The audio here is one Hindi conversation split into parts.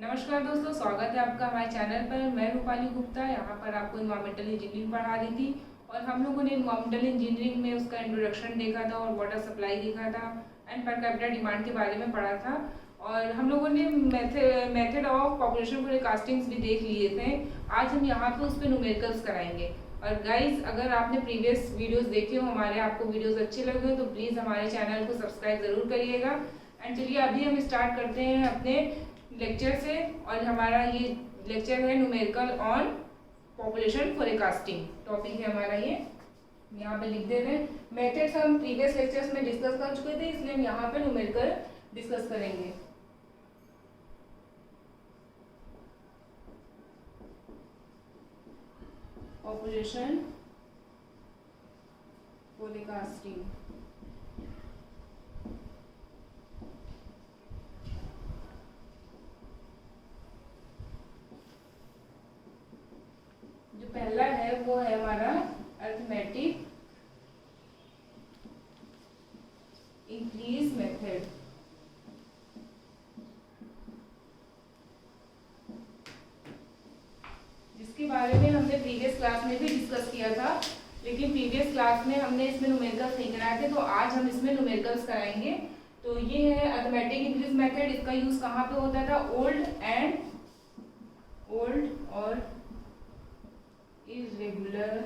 नमस्कार दोस्तों, स्वागत है आपका हमारे चैनल पर। मैं रूपाली गुप्ता यहाँ पर आपको इन्वायरमेंटल इंजीनियरिंग पढ़ा रही थी और हम लोगों ने इन्वायरमेंटल इंजीनियरिंग में उसका इंट्रोडक्शन देखा था और वाटर सप्लाई देखा था एंड पर कैपिटा डिमांड के बारे में पढ़ा था। और हम लोगों ने मेथड ऑफ पॉपुलेशन फोरकास्टिंग्स भी देख लिए थे। आज हम यहाँ पे उस पर न्यूमेरिकल्स कराएंगे। और गाइज, अगर आपने प्रीवियस वीडियोस देखे हो हमारे, आपको वीडियोस अच्छे लगे हो तो प्लीज़ हमारे चैनल को सब्सक्राइब ज़रूर करिएगा। एंड चलिए अभी हम स्टार्ट करते हैं अपने लेक्चर से। और हमारा ये लेक्चर है numerical on population forecasting. Topic है हमारा ये, यहाँ पे लिख दे रहे हैं। मेथड्स हम प्रीवियस लेक्चर्स में डिस्कस कर चुके थे, इसलिए हम यहाँ पे न्यूमेरिकल डिस्कस करेंगे। Population forecasting. जो पहला है वो है हमारा अरिथमेटिक इंक्रीज मेथड। जिसके बारे में हमने प्रीवियस क्लास में भी डिस्कस किया था, लेकिन प्रीवियस क्लास में हमने इसमें न्यूमेरिकल्स नहीं कराए थे, तो आज हम इसमें न्यूमेरिकल्स कराएंगे। तो ये है अरिथमेटिक इंक्रीज मेथड। इसका यूज कहाँ पे होता था? ओल्ड और इरेगुलर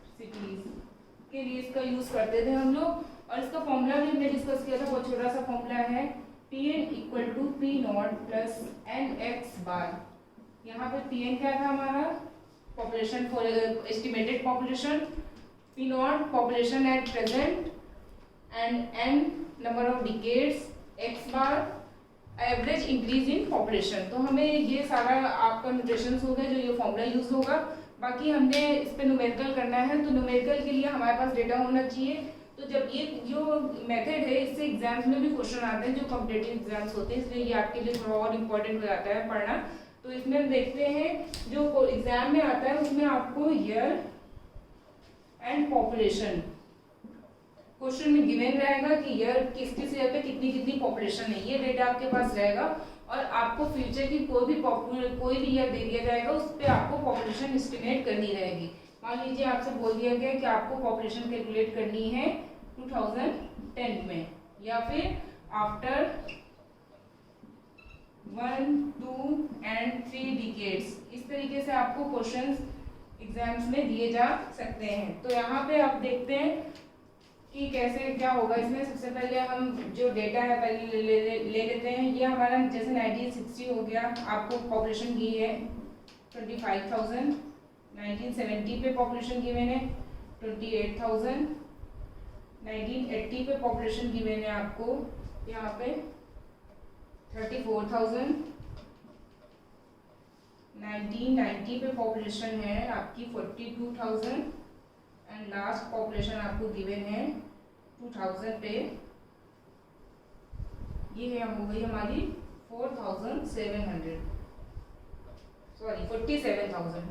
सिटीज के लिए इसका यूज करते थे हम लोग। और इसका फॉर्मूला भी हमने डिस्कस किया था, बहुत छोटा सा फॉर्मूला है, Pn equal to P not plus n x bar. यहाँ पे Pn क्या था हमारा? Population for estimated population, P not population at present and n number of decades, x bar average increase in population. तो हमें ये सारा आपका नोटेशंस हो गए जो ये फॉर्मूला यूज होगा। बाकी हमने इस पे न्यूमेरिकल करना है, तो न्यूमेरिकल के लिए हमारे पास डेटा होना चाहिए। तो जब ये जो मेथड है, इससे एग्जाम्स में भी क्वेश्चन आते हैं जो कॉम्पिटिटिव एग्जाम्स होते हैं, इसलिए ये आपके लिए थोड़ा और इम्पोर्टेंट हो जाता है पढ़ना। तो इसमें हम देखते हैं जो एग्जाम में आता है उसमें आपको ईयर एंड पॉपुलेशन क्वेश्चन में गिवन रहेगा कि ईयर किस किस ईयर पे कितनी कितनी पॉपुलेशन है, ये डेटा आपके पास रहेगा। और आपको फ्यूचर की कोई भी ईयर दे दिया जाएगा, उस पर आपको पॉपुलेशन एस्टिमेट करनी रहेगी। मान लीजिए आपसे बोल दिया गया कि आपको पॉपुलेशन कैलकुलेट करनी है 2010 में, या फिर आफ्टर 1, 2 एंड 3 डिकेड्स। इस तरीके से आपको क्वेश्चंस एग्जाम्स में दिए जा सकते हैं। तो यहाँ पे आप देखते हैं कि कैसे क्या होगा इसमें। सबसे पहले हम जो डेटा है पहले ले लेते हैं। ये हमारा जैसे 1960 हो गया, आपको पॉपुलेशन दी है 25,000। 1970 पे पॉपुलेशन गिवन है 28,000। 1980 पे पॉपुलेशन गिवन है आपको यहाँ पे 34,000। 1990 पे पॉपुलेशन है आपकी 42,000 एंड लास्ट पॉपुलेशन आपको गिवन है 2000 पे। ये है हो गई हमारी 47,000।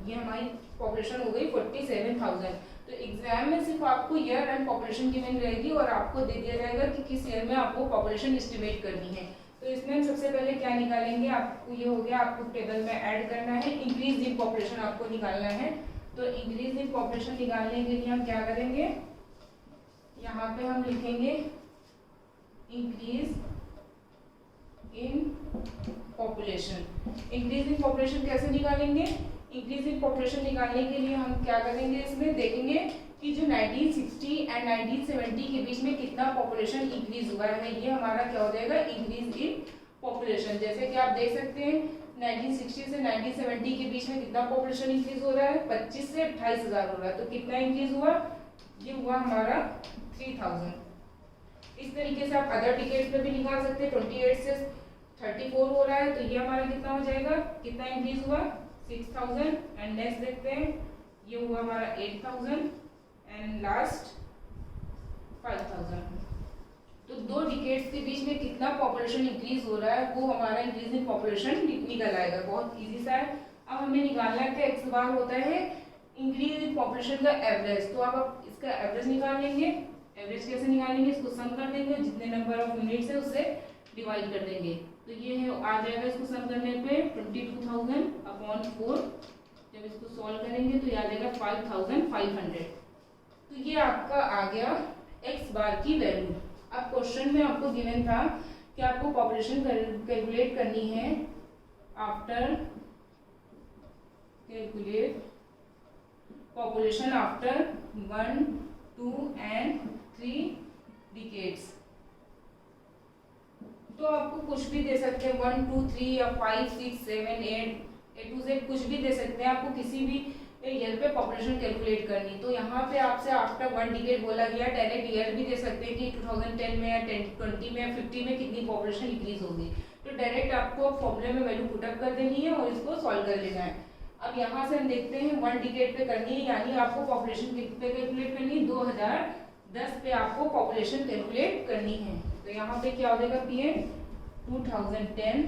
ये हमारी पॉपुलेशन हो गई 47,000। तो एग्जाम में सिर्फ आपको ईयर एंड पॉपुलेशन गिवन रहेगी और आपको दे दिया जाएगा कि किस ईयर में आपको पॉपुलेशन एस्टिमेट करनी है। तो इसमें हम सबसे पहले क्या निकालेंगे? आपको ये हो गया, आपको टेबल में ऐड करना है, इंक्रीज इन पॉपुलेशन आपको निकालना है। तो इंक्रीज इन पॉपुलेशन निकालने के लिए हम क्या करेंगे? यहाँ पे हम लिखेंगे increase in population. Increase in population कैसे निकालेंगे? इंक्रीज इन पॉपुलेशन निकालने के लिए हम क्या करेंगे? इसमें देखेंगे कि जो 1960 एंड 1970 के बीच में कितना पॉपुलेशन इंक्रीज हुआ है, ये हमारा क्या हो जाएगा? Increase in population. जैसे कि आप देख सकते हैं 1960 से 1970 के बीच में कितना पॉपुलेशन इंक्रीज हो रहा है? 25 से 28,000 हो रहा है। तो कितना इंक्रीज हुआ? ये हुआ हमारा 3000। इस तरीके से आप अदर डिकेड्स में भी निकाल सकते हैं। 28 से 34 हो रहा है, तो ये हमारा कितना हो जाएगा? कितना इंक्रीज हुआ? 6000। एंड नेक्स्ट देखते हैं, ये हुआ हमारा 8000 एंड लास्ट 5000। तो दो डिकेड्स के बीच में कितना पॉपुलेशन इंक्रीज हो रहा है वो हमारा इंक्रीज इन पॉपुलेशन निकल आएगा। बहुत इजी सा है। अब हमें निकालना है कि एक्स बार होता है इंक्रीज इन पॉपुलेशन का एवरेज। तो अब आप इसका एवरेज निकाल लेंगे। एवरेज कैसे निकालेंगे? इसको सम कर देंगे, जितने नंबर ऑफ यूनिट्स है उससे डिवाइड कर देंगे। तो ये है आ जाएगा इसको सम करने पे 22,000 अपॉन 4। जब इसको सॉल्व करेंगे तो ये आ जाएगा 5,500। तो ये आपका आ गया एक्स बार की वैल्यू। अब क्वेश्चन में आपको गिवन था कि आपको पॉपुलेशन कैलकुलेट करनी है after calculate population after 1, 2 and 3 decades. तो आपको कुछ भी दे सकते हैं 1, 2, 3 या 5, 6, 7, 8 A to Z कुछ भी दे सकते हैं। आपको किसी भी ईयर पे पॉपुलेशन कैलकुलेट करनी, तो यहाँ पे आपसे आफ्टर 1 डिकेड बोला गया। डायरेक्ट ईयर भी दे सकते हैं कि 2010 में या 20 में या 50 में कितनी पॉपुलेशन इंक्रीज होगी। तो डायरेक्ट आपको फॉर्मूले में वैल्यू पुटअप कर देनी है और इसको सॉल्व कर लेना है। अब यहाँ से हम देखते हैं 1 डिकेड पे करनी है, यानी आपको पॉपुलेशन पे कैलकुलेट करनी है 2010 पे आपको पॉपुलेशन कैलकुलेट करनी है। तो यहाँ पे क्या हो जाएगा पीएन 2010।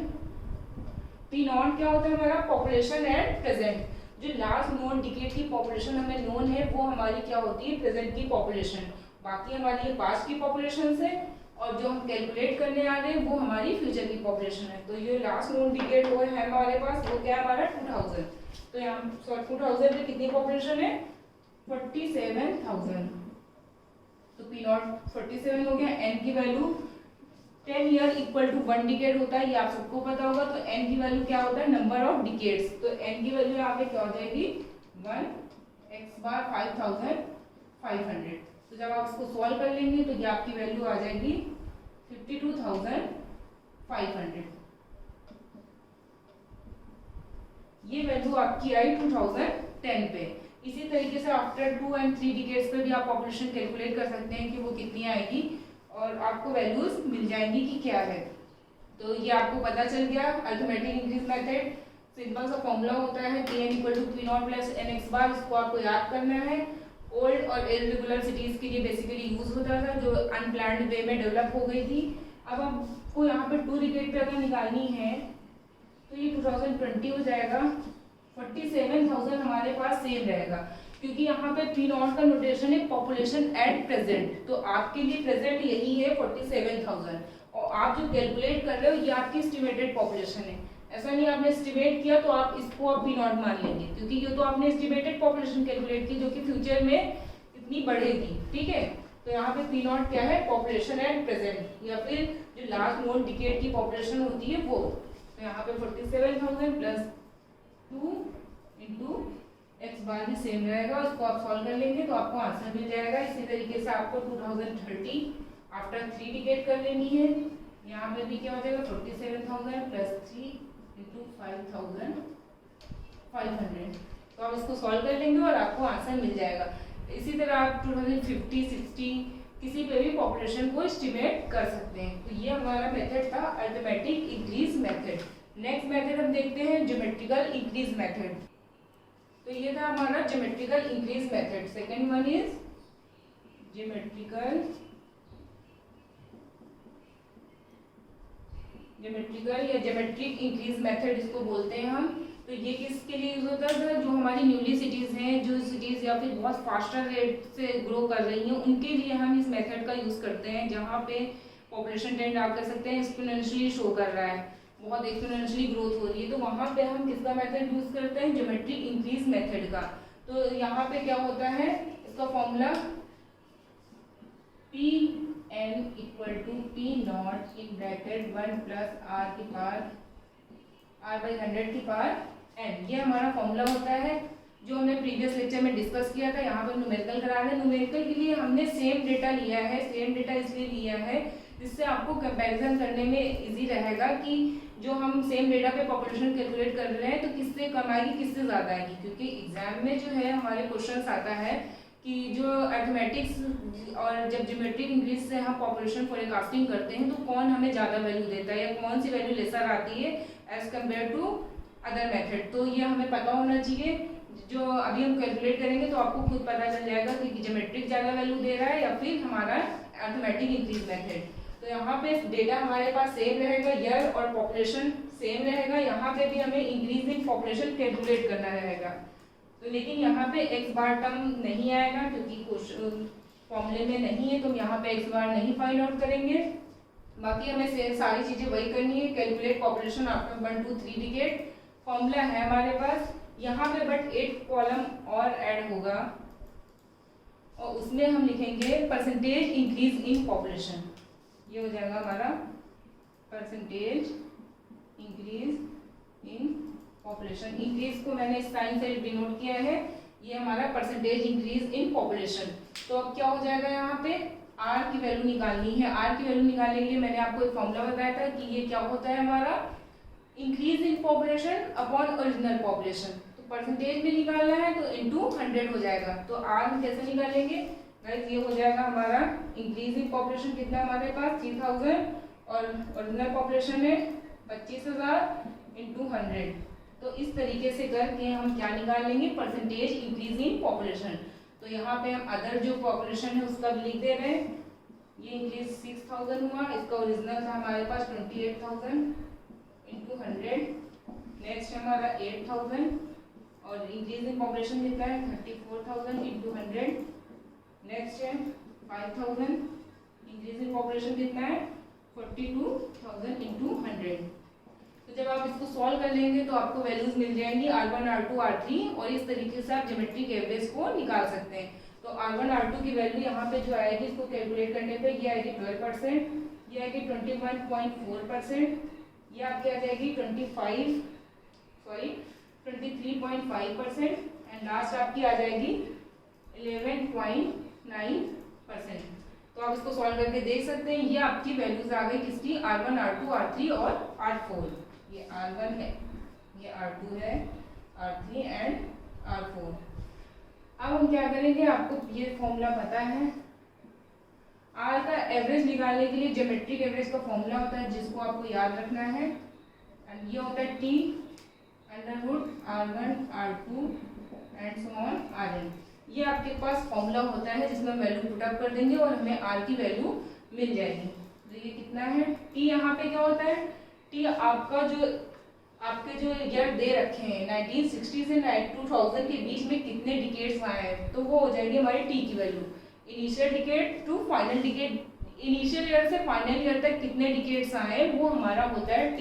पी नॉट क्या होता है हमारा पॉपुलेशन एट प्रेजेंट। जो लास्ट नोन डिकेड की पॉपुलेशन हमें नोन है वो हमारी क्या होती है प्रेजेंट की पॉपुलेशन। बाकी हमारी ये पास्ट की पॉपुलेशन है और जो हम कैलकुलेट करने आ रहे हैं वो हमारी फ्यूचर की पॉपुलेशन है। तो ये लास्ट नोन डिकेड वो है हमारे पास, वो क्या है हमारा 2000। तो यहाँ 2000 में कितनी पॉपुलेशन है 47,000। तो पी नॉट 47 हो गया। एन की value 10 year equal to 1 decade होता है, ये आप सबको पता होगा। तो n की वैल्यू क्या होता है नंबर ऑफ डिकेड्स। तो n की वैल्यू यहाँ पे क्या हो जाएगी 1 x बार 5,500। तो जब आप इसको सॉल्व कर लेंगे तो ये आपकी वैल्यू आ जाएगी 52,500। ये वैल्यू आपकी आई 2010 पे। इसी तरीके से आफ्टर 2 and 3 डिकेड्स पे भी आप पॉपुलेशन कैलकुलेट कर सकते हैं कि वो कितनी आएगी और आपको वैल्यूज मिल जाएंगी कि क्या है। तो ये आपको पता चल गया अरिथमेटिक इंक्रीज मेथड। सिंपल सा फॉर्मूला होता है Pn equal to P not plus n x bar. इसको आपको याद करना है। ओल्ड और इरेगुलर सिटीज के लिए बेसिकली यूज होता था जो अनप्लान्ड वे में डेवलप हो गई थी। अब आपको यहाँ पे 2 डिकेड पे अगर निकालनी है तो ये 2020 हो जाएगा। 47,000 हमारे पास सेम रहेगा क्योंकि यहाँ पे पी नॉट का नोटेशन है पॉपुलेशन एट प्रेजेंट। तो आपके लिए प्रेजेंट यही है 47,000 और आप जो कैलकुलेट कर रहे हो ये आपकी एस्टिमेटेड पॉपुलेशन है। ऐसा नहीं आपने एस्टिमेट किया तो आप इसको आप पी नॉट मान लेंगे क्योंकि ये तो आपने एस्टिमेटेड पॉपुलेशन कैलकुलेट की जो कि फ्यूचर में इतनी बढ़ेगी। ठीक है, तो यहाँ पे पी नॉट क्या है पॉपुलेशन एट प्रेजेंट या फिर जो लास्ट नोन डिकेड की पॉपुलेशन होती है वो। तो यहाँ पे 47,000 प्लस 2 इंटू एक्स बार भी सेम रहेगा। उसको आप सॉल्व कर लेंगे तो आपको आंसर मिल जाएगा। इसी तरीके से आपको 2030 आफ्टर 3 डिकेड कर लेनी है। यहाँ पे भी क्या हो जाएगा 47,000 प्लस 3 इंटू 5,500। तो आप इसको सॉल्व कर लेंगे और आपको आंसर मिल जाएगा। इसी तरह आप 2050, 60 किसी पे भी पॉपुलेशन को एस्टिमेट कर सकते हैं। तो ये हमारा मेथड था arithmetic increase method. Next method हम देखते हैं ज्योमेट्रिकल इंक्रीज मेथड। तो ये था हमारा geometrical increase method. Second one is geometrical या ज्योमेट्रिक इंक्रीज मेथड इसको बोलते हैं हम। तो ये किसके लिए यूज होता है जो हमारी न्यूली सिटीज हैं, जो सिटीज या फिर बहुत फास्टर रेट से ग्रो कर रही हैं उनके लिए हम इस मेथड का यूज करते हैं जहाँ पे पॉपुलेशन ट्रेंड आप कर सकते हैं एक्सपोनेंशियली शो कर रहा है, बहुत एक्सपोनेंशियली ग्रोथ हो रही है। तो वहाँ पे हम किसका मेथड यूज करते हैं ज्योमेट्रिक इंक्रीज मेथड का। तो यहाँ पे क्या होता है इसका formula P n equal to P not in bracket 1 plus r की पावर r/100 की पावर n। ये हमारा फॉर्मूला होता है जो हमने प्रीवियस लेक्चर में डिस्कस किया था। यहाँ पर न्यूमेरिकल करा रहे हैं। न्यूमेरिकल के लिए हमने सेम डेटा लिया है। सेम डेटा इसलिए लिया है जिससे आपको कंपैरिजन करने में इजी रहेगा कि जो हम सेम डेटा पे पॉपुलेशन कैलकुलेट कर रहे हैं तो किससे कम आएगी किससे ज़्यादा आएगी। क्योंकि एग्जाम में जो है हमारे क्वेश्चन आता है कि जो अरिथमेटिक्स और जब ज्योमेट्रिक इंक्रीज से हम पॉपुलेशन फोरकास्टिंग करते हैं तो कौन हमें ज़्यादा वैल्यू देता है या कौन सी वैल्यू लेसर आती है as compare to other method. तो ये हमें पता होना चाहिए। जो अभी हम कैलकुलेट करेंगे तो आपको खुद पता चल जाएगा कि ज्योमेट्रिक ज़्यादा वैल्यू दे रहा है या फिर हमारा अरिथमेटिक इंक्रीज मेथड। तो यहाँ पे डेटा हमारे पास सेम रहेगा, ईयर और पॉपुलेशन सेम रहेगा। यहाँ पे भी हमें इंक्रीज इन पॉपुलेशन कैलकुलेट करना रहेगा। तो लेकिन यहाँ पे एक्स बार टर्म नहीं आएगा क्योंकि फॉर्मूले में नहीं है, तो हम यहाँ पे एक्स बार नहीं फाइंड आउट करेंगे। बाकी हमें सारी चीज़ें वही करनी है। Calculate population after 1 to 3 decade formula है हमारे पास यहाँ पे, बट एक कॉलम और ऐड होगा और उसमें हम लिखेंगे परसेंटेज इंक्रीज इन पॉपुलेशन। ये हो जाएगा हमारा percentage increase in population. Increase को मैंने इस साइन से डिनोट किया है, ये हमारा परसेंटेज इंक्रीज इन पॉपुलेशन। तो अब क्या हो जाएगा, यहाँ पे आर की वैल्यू निकालनी है। आर की वैल्यू निकालने के लिए मैंने आपको एक फॉर्मूला बताया था कि ये क्या होता है हमारा increase in population upon original population. तो परसेंटेज में निकालना है तो इंटू 100 हो जाएगा। तो आर हम कैसे निकालेंगे गाइस, ये हो जाएगा हमारा इंक्रीज इन पॉपुलेशन कितना हमारे पास 3000 और ओरिजिनल पॉपुलेशन है 25,000 इंटू 100। तो इस तरीके से करके हम क्या निकाल लेंगे, परसेंटेज इंक्रीज इन पॉपुलेशन। तो यहाँ पे हम अदर जो पॉपुलेशन है उसका भी लिख दे रहे हैं। ये इंक्रीज 6000 हुआ, इसका ओरिजिनल था हमारे पास 28,000 इंटू 100। नेक्स्ट हमारा 8000 और इंक्रीज इन पॉपुलेशन कितना है 34,000 इंटू 100। नेक्स्ट है 5000, इंक्रीज इन पॉपुलेशन कितना है 42,000 इंटू 100। तो जब आप इसको सॉल्व कर लेंगे तो आपको वैल्यूज मिल जाएंगी R1, R2, R3 और इस तरीके से आप ज्योमेट्रिक एवरेज को निकाल सकते हैं। तो R1, R2 की वैल्यू यहाँ पे जो आएगी इसको कैलकुलेट करने पे ये आएगी 12%, ये आएगी 21.4%, ये आपकी आ जाएगी 23.5% एंड लास्ट आपकी आ जाएगी 11.9%। तो आप इसको सॉल्व करके देख सकते हैं। ये आपकी वैल्यूज आ गई किसकी, R1, R2, R3 और R4। ये R1 है, ये R2 है, R3 एंड R4। अब हम क्या करेंगे, आपको ये फॉर्मूला पता है। R का एवरेज निकालने के लिए ज्योमेट्रिक एवरेज का फॉर्मूला होता है जिसको आपको याद रखना है एंड ये होता है T √ R1, R2 and so on Rn। ये आपके पास फॉर्मूला होता है जिसमें वैल्यू पुट अप कर देंगे और हमें R की वैल्यू मिल जाएगी। तो ये कितना है, T यहाँ पे क्या होता है, T आपके जो ईयर दे रखे हैं 1960 से 2000 के बीच में कितने डिकेड्स आए हैं, तो वो हो जाएगी हमारी T की value. Initial decade to final decade, initial year से फाइनल ईयर तक कितने डिकेड्स आए हैं वो हमारा होता है T।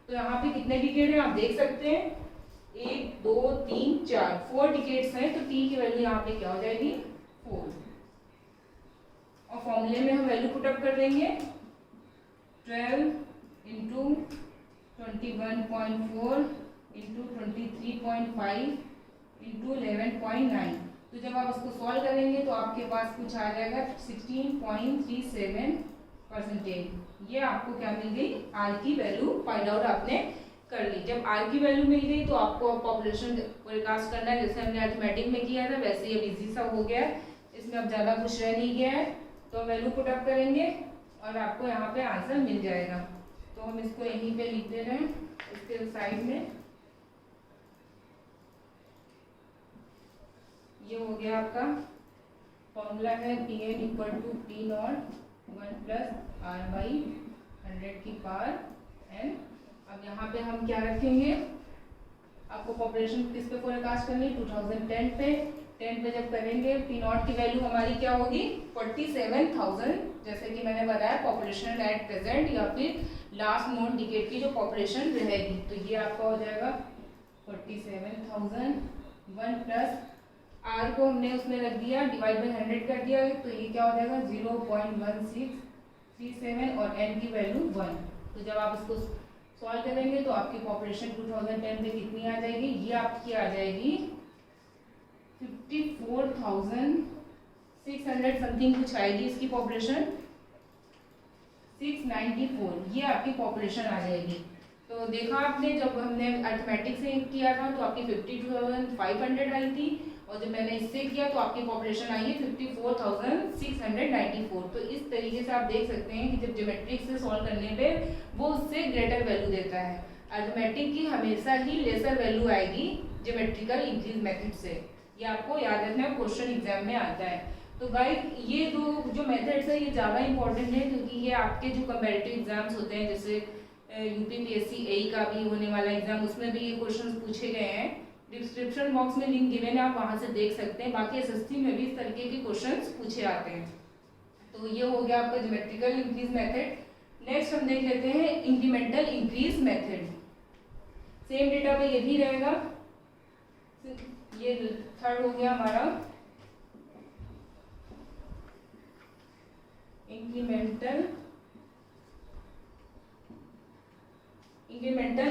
तो यहाँ पे कितने डिकेड है आप देख सकते हैं, 1 2 3 4 4 डिकेड्स हैं। तो T की वैल्यू यहाँ पे क्या हो जाएगी 4 और फॉर्मूले में हम वैल्यू पुट अप कर देंगे 12 इंटू 21.4 इंटू 23.5 इंटू 11.9। तो जब आप इसको सॉल्व करेंगे तो आपके पास कुछ आ जाएगा 16.37%। ये आपको क्या मिल गई, R की वैल्यू फाइंड आउट आपने कर ली। जब R की वैल्यू मिल गई तो आपको पॉपुलेशन फोरकास्ट करना है, जैसे हमने अरिथमेटिक में किया था वैसे ही अब इजी सा हो गया है, इसमें अब ज़्यादा कुछ रह नहीं गया है। तो वैल्यू पुट अप करेंगे और आपको यहाँ पे आंसर मिल जाएगा। तो हम इसको यहीं पे लिख दे रहे हैं इसके साइड में। ये हो गया आपका फॉर्मूला है Pn equal to P0 1 plus R/100 की पावर n। अब यहाँ पे हम क्या रखेंगे, आपको पॉपुलेशन किस पे फोरकास्ट करनी है 2010 पे। 10 पे जब करेंगे P0 की वैल्यू हमारी क्या होगी 47,000, जैसे कि मैंने बताया पॉपुलेशन एट प्रेजेंट या फिर लास्ट नोन डिकेड की जो पॉपुलेशन रहेगी। तो ये आपका हो जाएगा 47,000 1 प्लस R को हमने उसमें रख दिया डिवाइड बाई 100 कर दिया, तो ये क्या हो जाएगा 0.1637 और n की वैल्यू 1। तो जब आप इसको सॉल्व करेंगे तो आपकी पॉपुलेशन 2010 में कितनी आ जाएगी, ये आपकी आ जाएगी 54,600 समथिंग कुछ आएगी इसकी पॉपुलेशन 694, ये आपकी पॉपुलेशन आ जाएगी। तो देखा आपने जब हमने अरिथमेटिक से किया था तो आपकी 52,500 आई थी और जब मैंने इससे किया तो आपकी पॉपुलेशन आई है 54,694। तो इस तरीके से आप देख सकते हैं कि जब ज्योमेट्रिक से सॉल्व करने पे वो उससे ग्रेटर वैल्यू देता है। अरिथमेटिक की हमेशा ही लेसर वैल्यू आएगी ज्योमेट्रिकल इंक्रीज मेथड से, ये आपको याद रखना है, क्वेश्चन एग्जाम में आता है। तो गाइस ये दो जो मेथड्स है ये ज़्यादा इंपॉर्टेंट है क्योंकि ये आपके जो कंपैरेटिव एग्जाम्स होते हैं जैसे UPPSC AE का भी होने वाला एग्जाम उसमें भी ये क्वेश्चंस पूछे गए हैं। डिस्क्रिप्शन बॉक्स में लिंक गिवन है, आप वहां से देख सकते हैं। बाकी SST में भी इस तरीके के क्वेश्चंस पूछे आते हैं। तो ये हो गया आपका ज्योमेट्रिकल इंक्रीज मेथड। नेक्स्ट हम देख लेते हैं incremental increase method. Same data पे ये भी रहेगा, ये थर्ड हो गया हमारा इंक्रीमेंटल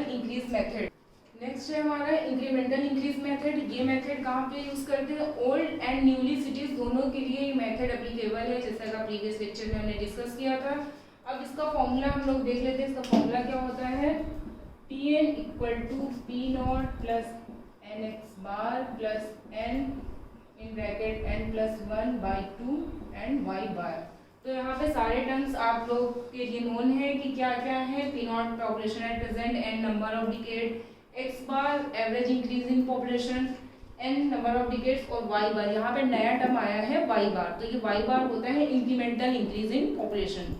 इंक्रीज मेथड। नेक्स्ट है हमारा इंक्रीमेंटल इंक्रीज मेथड। ये मेथड कहाँ पे यूज करते हैं? ओल्ड एंड न्यूली सिटीज दोनों के लिए ये मेथड एप्लीकेबल है, जैसा कि प्रीवियस लेक्चर में हमने डिस्कस किया था। अब इसका फॉर्मूला हम लोग देख लेते हैं। इसका फॉर्मूला क्या होता है? Pn equal to P not plus n x bar plus n in bracket n plus 1/2 and y bar. तो यहाँ पे सारे टर्म्स आप लोग के लिए नोन है कि क्या क्या है। P not population at present, n number of decade, x bar average increase in population, n number of decades और वाई बार। यहाँ पे नया टर्म आया है वाई बार। तो ये वाई बार होता है incremental increase in population.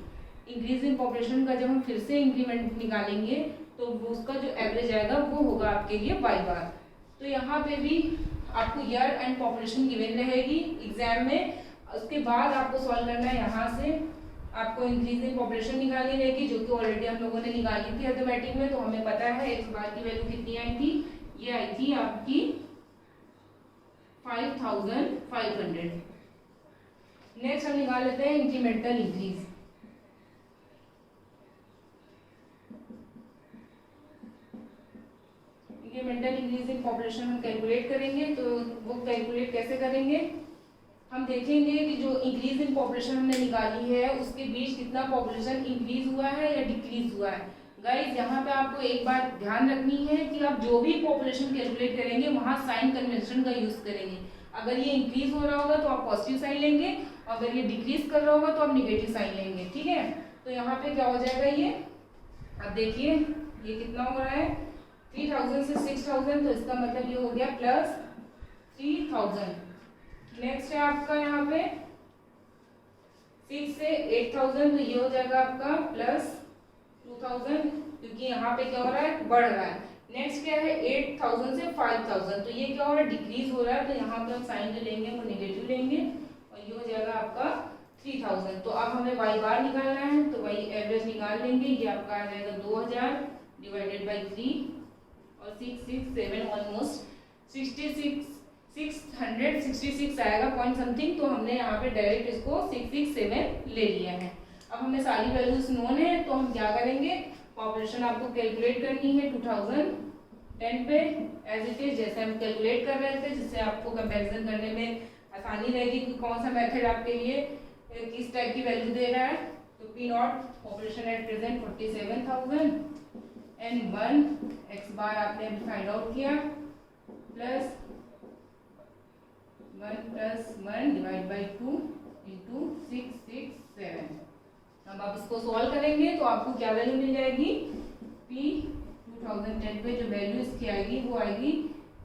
Increase in population का जब हम फिर से इंक्रीमेंट निकालेंगे तो उसका जो एवरेज आएगा वो होगा आपके लिए वाई बार। तो यहाँ पे भी आपको ईयर एंड पॉपुलेशन गिवन रहेगी एग्जाम में। उसके बाद आपको सॉल्व करना है, यहाँ से आपको इंक्रीज इन पॉपुलेशन निकालनी रहेगी, जो कि ऑलरेडी हम लोगों ने निकाली थी अर्थमेटिक में। तो हमें पता है एक्स बार की वैल्यू कितनी आई थी? ये आई थी आपकी 5500। नेक्स्ट हम निकाल लेते हैं incremental increase. Incremental increase in population हम कैलकुलेट करेंगे। तो वो कैलकुलेट कैसे करेंगे? हम देखेंगे कि जो इंक्रीज इन पॉपुलेशन हमने निकाली है उसके बीच कितना पॉपुलेशन इंक्रीज हुआ है या डिक्रीज हुआ है। गाइस यहाँ पे आपको एक बात ध्यान रखनी है कि आप जो भी पॉपुलेशन कैलकुलेट करेंगे वहाँ साइन कन्वेंशन का यूज करेंगे। अगर ये इंक्रीज हो रहा होगा तो आप पॉजिटिव साइन लेंगे, अगर ये डिक्रीज कर रहा होगा तो आप निगेटिव साइन लेंगे, ठीक है। तो यहाँ पे क्या हो जाएगा ये, अब देखिए ये कितना हो रहा है 3000 से 6000, तो इसका मतलब ये हो गया प्लस 3000। नेक्स्ट है आपका यहाँ पे 6 से 8000, तो ये हो जाएगा आपका प्लस 2000, क्योंकि यहाँ पे क्या हो रहा है? बढ़ रहा है। नेक्स्ट क्या है 8000 से 5000, तो ये क्या हो रहा है? डिक्रीज हो रहा है। तो यहाँ पे हम साइन जो लेंगे वो नेगेटिव लेंगे और ये हो जाएगा आपका 3000। तो अब हमें वाई बार निकालना है, तो वाई एवरेज निकाल लेंगे। ये आपका आ जाएगा 2000 डिवाइडेड बाई 3 और 667 ऑलमोस्ट 666 आएगा पॉइंट समथिंग। तो हमने यहाँ पे डायरेक्ट इसको 667 ले लिया है। अब हमें सारी वैल्यूज नोन है, तो हम क्या करेंगे? पॉपुलेशन आपको कैलकुलेट करनी है 2010 पे एज इट इज, जैसे हम कैलकुलेट कर रहे थे, जिससे आपको कंपैरिजन करने में आसानी रहेगी कि कौन सा मेथड आपके लिए किस टाइप की वैल्यू दे रहा है। तो P not population at present 47,000 and 1 x bar आपने अभी फाइंड आउट किया प्लस 1 + 1 डिवाइड बाई 2 इंटू 667। अब आप इसको सॉल्व करेंगे तो आपको क्या वैल्यू मिल जाएगी? P 2010 पे जो वैल्यू इसकी आएगी वो आएगी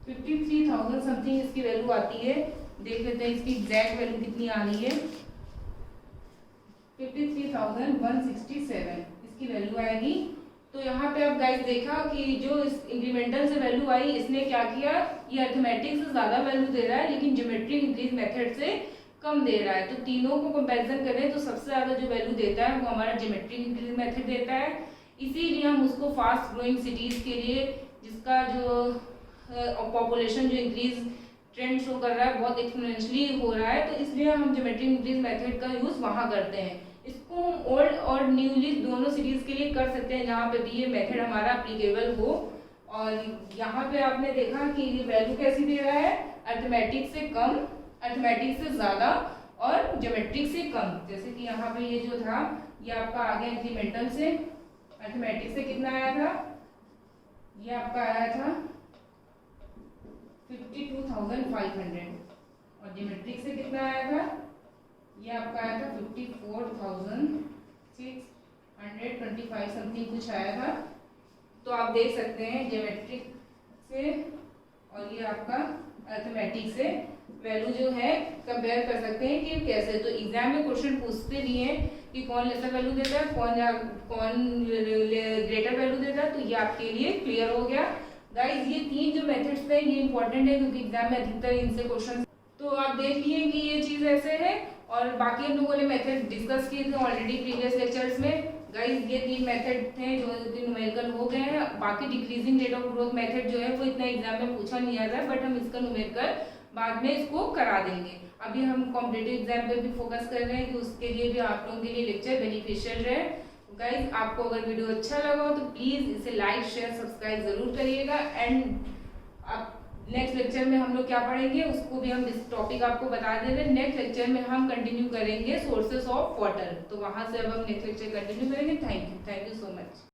53,000 समथिंग इसकी वैल्यू आती है। देख लेते हैं इसकी एग्जैक्ट वैल्यू कितनी आ रही है। 53,167 इसकी वैल्यू आएगी। तो यहाँ पे अब गाइस देखा कि जो इस इंक्रीमेंटल से वैल्यू आई, इसने क्या किया? ये अर्थमेटिक से ज्यादा वैल्यू दे रहा है लेकिन ज्योमेट्रिक इंक्रीज मेथड से कम दे रहा है। तो तीनों को कंपैरिजन करें तो सबसे ज्यादा जो वैल्यू देता है वो हमारा ज्योमेट्रिक इंक्रीज मेथड देता है। इसीलिए हम उसको फास्ट ग्रोइंग सिटीज के लिए, जिसका जो पॉपुलेशन जो इंक्रीज ट्रेंड शो कर रहा है बहुत एक्सपोनेंशियली हो रहा है, तो इसलिए हम ज्योमेट्रिक इंक्रीज मेथड का यूज वहाँ करते हैं। इसको हम ओल्ड और न्यूली दोनों सीरीज के लिए कर सकते हैं जहाँ पे भी ये मेथड हमारा एप्लीकेबल हो। और यहाँ पे आपने देखा कि ये वैल्यू कैसी दे रहा है? अर्थमेटिक से कम, अर्थमेटिक से ज्यादा और ज्योमेट्रिक से कम। जैसे कि यहाँ पे ये जो था ये आपका आ गया इंक्रीमेंटल से, अर्थमेटिक से कितना आया था? ये आपका आया था 52,500 और ज्योमेट्रिक से कितना आया था? ये आपका आया था 54,625 समथिंग कुछ आया था। तो आप देख सकते हैं ज्योमेट्रिक से और ये आपका अर्थमेटिक से वैल्यू जो है कंपेयर कर सकते हैं कि कैसे। तो एग्जाम में क्वेश्चन पूछते भी हैं कि कौन लेसर वैल्यू देता है, कौन ग्रेटर वैल्यू देता है। तो ये आपके लिए क्लियर हो गया गाइस। ये तीन जो मेथड्स थे ये इंपॉर्टेंट है क्योंकि एग्जाम में अधिकतर इनसे क्वेश्चन। तो आप देख लिए कि ये चीज़ ऐसे है और बाकी हम लोगों ने मेथड डिस्कस किए थे ऑलरेडी प्रीवियस लेक्चर्स में। गाइस ये 3 मेथड थे जो न्यूमेरिकल हो गए हैं। बाकी decreasing rate of growth method जो है वो इतना एग्जाम में पूछा नहीं आता है, बट हम इसका न्यूमेरिकल बाद में इसको करा देंगे। अभी हम कॉम्पिटेटिव एग्जाम पे भी फोकस कर रहे हैं कि उसके लिए भी आप लोगों के लिए लेक्चर बेनिफिशियल रहे। गाइज आपको अगर वीडियो अच्छा लगा हो तो प्लीज़ इसे लाइक शेयर सब्सक्राइब ज़रूर करिएगा। एंड अब नेक्स्ट लेक्चर में हम लोग क्या पढ़ेंगे उसको भी हम इस टॉपिक आपको बता दे रहे हैं। नेक्स्ट लेक्चर में हम कंटिन्यू करेंगे सोर्सेस ऑफ वाटर, तो वहाँ से अब हम नेक्स्ट लेक्चर कंटिन्यू करेंगे। Thank you so much.